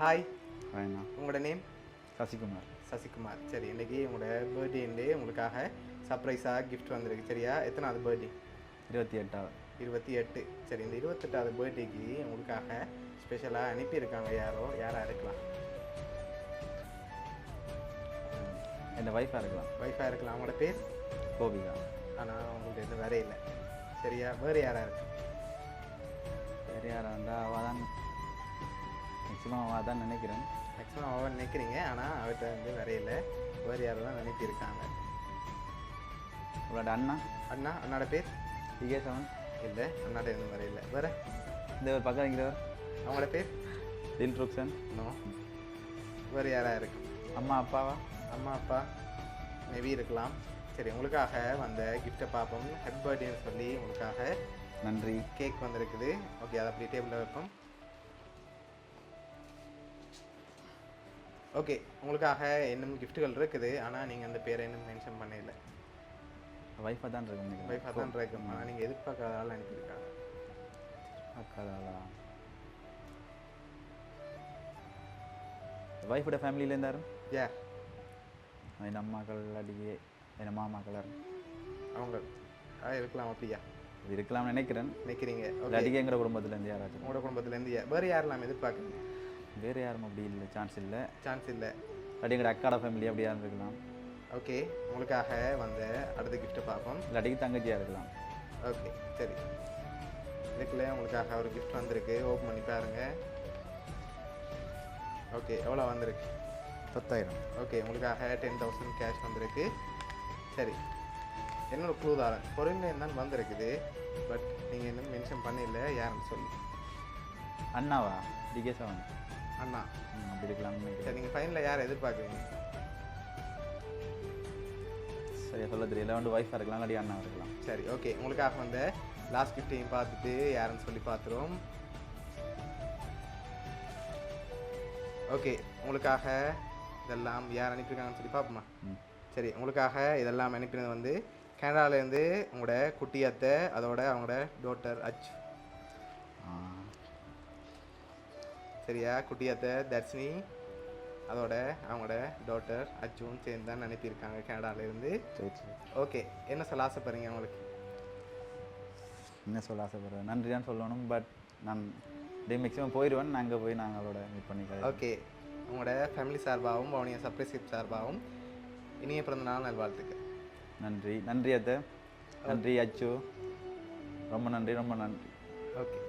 Hi, ஹாய்ண்ணா. உங்களோட name? Sasikumar. Sasikumar. சரி, இன்றைக்கி உங்களோட பர்த்டேண்டே உங்களுக்காக சர்ப்ரைஸாக கிஃப்ட் வந்திருக்கு. சரியா? எத்தனாவது பர்த்டே? 28வது. 28. சரி, இந்த 28வது பர்த்டேக்கு உங்களுக்காக ஸ்பெஷலாக அனுப்பியிருக்காங்க. யாராக இருக்கலாம்? என் ஒய்ஃபாக இருக்கலாம். ஒய்ஃபாக இருக்கலாம். அவங்களோட பேர்? கோபிகா. ஆனால் அவங்கள்ட்ட எதுவும் வேற இல்லை. சரியா? வேறு யாராக இருக்கு? வேறு யாராக இருந்தால் அவள் தான், மேக்ஸிமம் அவள் தான் நினைக்கிறேன். மேக்ஸிமம் அவள் நினைக்கிறீங்க, ஆனால் அவர்கிட்ட வந்து வேற இல்லை. வேறு யாரும் தான் அனுப்பியிருக்காங்க. அவளோட அண்ணாட பேர்? டிகேசவன். இல்லை, அண்ணாட எதுவும் வேற இல்லை. வேறு இந்த ஒரு பக்கம் இருக்கிறவர் அவங்களோட பேர்? தில்ருக்சன். இன்னும் வேறு யாராக இருக்கு? அம்மா அப்பாவா? அம்மா அப்பா மேபி இருக்கலாம். சரி, உங்களுக்காக வந்த கிஃப்ட்டை பார்ப்போம். ஹேப்பி பர்த்டேன்னு சொல்லி உங்களுக்காக நன்றி. கேக் வந்திருக்குது. ஓகே, அதை அப்படி டேபிளில் வைப்போம். ஓகே, உங்களுக்காக இன்னும் கிஃப்ட்டுகள் இருக்குது, ஆனால் நீங்கள் அந்த பேரை இன்னும் மென்ஷன் பண்ணல. ஒய்ஃபாக தான் இருக்கும் நினைக்கிறேன். ஒய்ஃபாக தான் இருக்கும், ஆனால் நீங்கள் எதிர்பார்க்காதால அனுப்பியிருக்காங்க. அக்காதாவா? ஒய்ஃபோட ஃபேமிலியிலேருந்து யாரும்? ஏ, என் அம்மாக்கள் அடியே என் மாமாக்கள் அவங்க இருக்கலாம். அப்படியா? இது இருக்கலாம்னு நினைக்கிறேன். நினைக்கிறீங்க? அடிக்க எங்கள் குடும்பத்துலேருந்து யாராச்சும்? உங்களோட குடும்பத்துலேருந்து வேறு யாரெல்லாம் எதிர்பார்க்குறீங்க? வேறு யாரும் அப்படி இல்லை, சான்ஸ் இல்லை. அப்படி எங்களோட அக்காட ஃபேமிலி அப்படியா இருக்கலாம். ஓகே, உங்களுக்காக வந்த அடுத்த கிஃப்ட்டை பார்ப்போம். இல்லாட்டிக்கு தங்கச்சியாக இருக்கலாம். ஓகே, சரி. இதுக்குள்ளே உங்களுக்காக ஒரு கிஃப்ட் வந்திருக்கு. ஓப்பன் பண்ணி பாருங்க. ஓகே, எவ்வளோ வந்திருக்கு? 10,000. ஓகே, உங்களுக்காக 10,000 கேஷ் வந்திருக்கு. சரி, என்னோட க்ளூ தான் பொருள் தான் வந்திருக்குது, பட் நீங்கள் இன்னும் மென்ஷன் பண்ணல யாருன்னு சொல்லி. அண்ணாவா? டிகேசவன். அண்ணா. அப்படி இருக்கலாம்னு. சரி, நீங்கள் ஃபைனலில் யாரை எதிர்பார்க்குறீங்க? சரியா சொல்ல தெரியல. வந்து ஒய்ஃபாக இருக்கலாம், இல்லாட்டி அண்ணா இருக்கலாம். சரி, ஓகே. உங்களுக்காக வந்த லாஸ்ட் கிஃப்டையும் பார்த்துட்டு யாருன்னு சொல்லி பார்த்துருவோம். ஓகே, உங்களுக்காக இதெல்லாம் யார் அனுப்பியிருக்காங்கன்னு சொல்லி பார்ப்போமா? சரி, உங்களுக்காக இதெல்லாம் அனுப்பினது வந்து கனடாவிலேருந்து உங்களோட குட்டி அத்தை, அதோட அவங்களோட டாட்டர் அச்சு. சரியா? குட்டி அத்தை தர்ஷினி, அதோட அவங்களோட டாட்டர் அச்சுவும் சேர்ந்து தான் அனுப்பியிருக்காங்க கனடாவிலேருந்து. ஓகே, என்ன சொல்ல ஆசைப்படுறீங்க? உங்களுக்கு என்ன சொல்ல ஆசைப்படுறேன்? நன்றி தான் சொல்லணும். பட் நான் டே மேக்ஸிமம் போயிடுவேன். நாங்கள் போய் நாங்களோட மீட் பண்ணிக்கலாம். ஓகே, உங்களோட ஃபேமிலி சார்பாகவும் பவனியா சர்ப்ரைஸ் கிஃப்ட் சார்பாகவும் இனிய பிறந்த நாள் நல்வாழ்த்துக்கள். நன்றி. நன்றி அத்தை. நன்றி அச்சு. ரொம்ப நன்றி. ஓகே.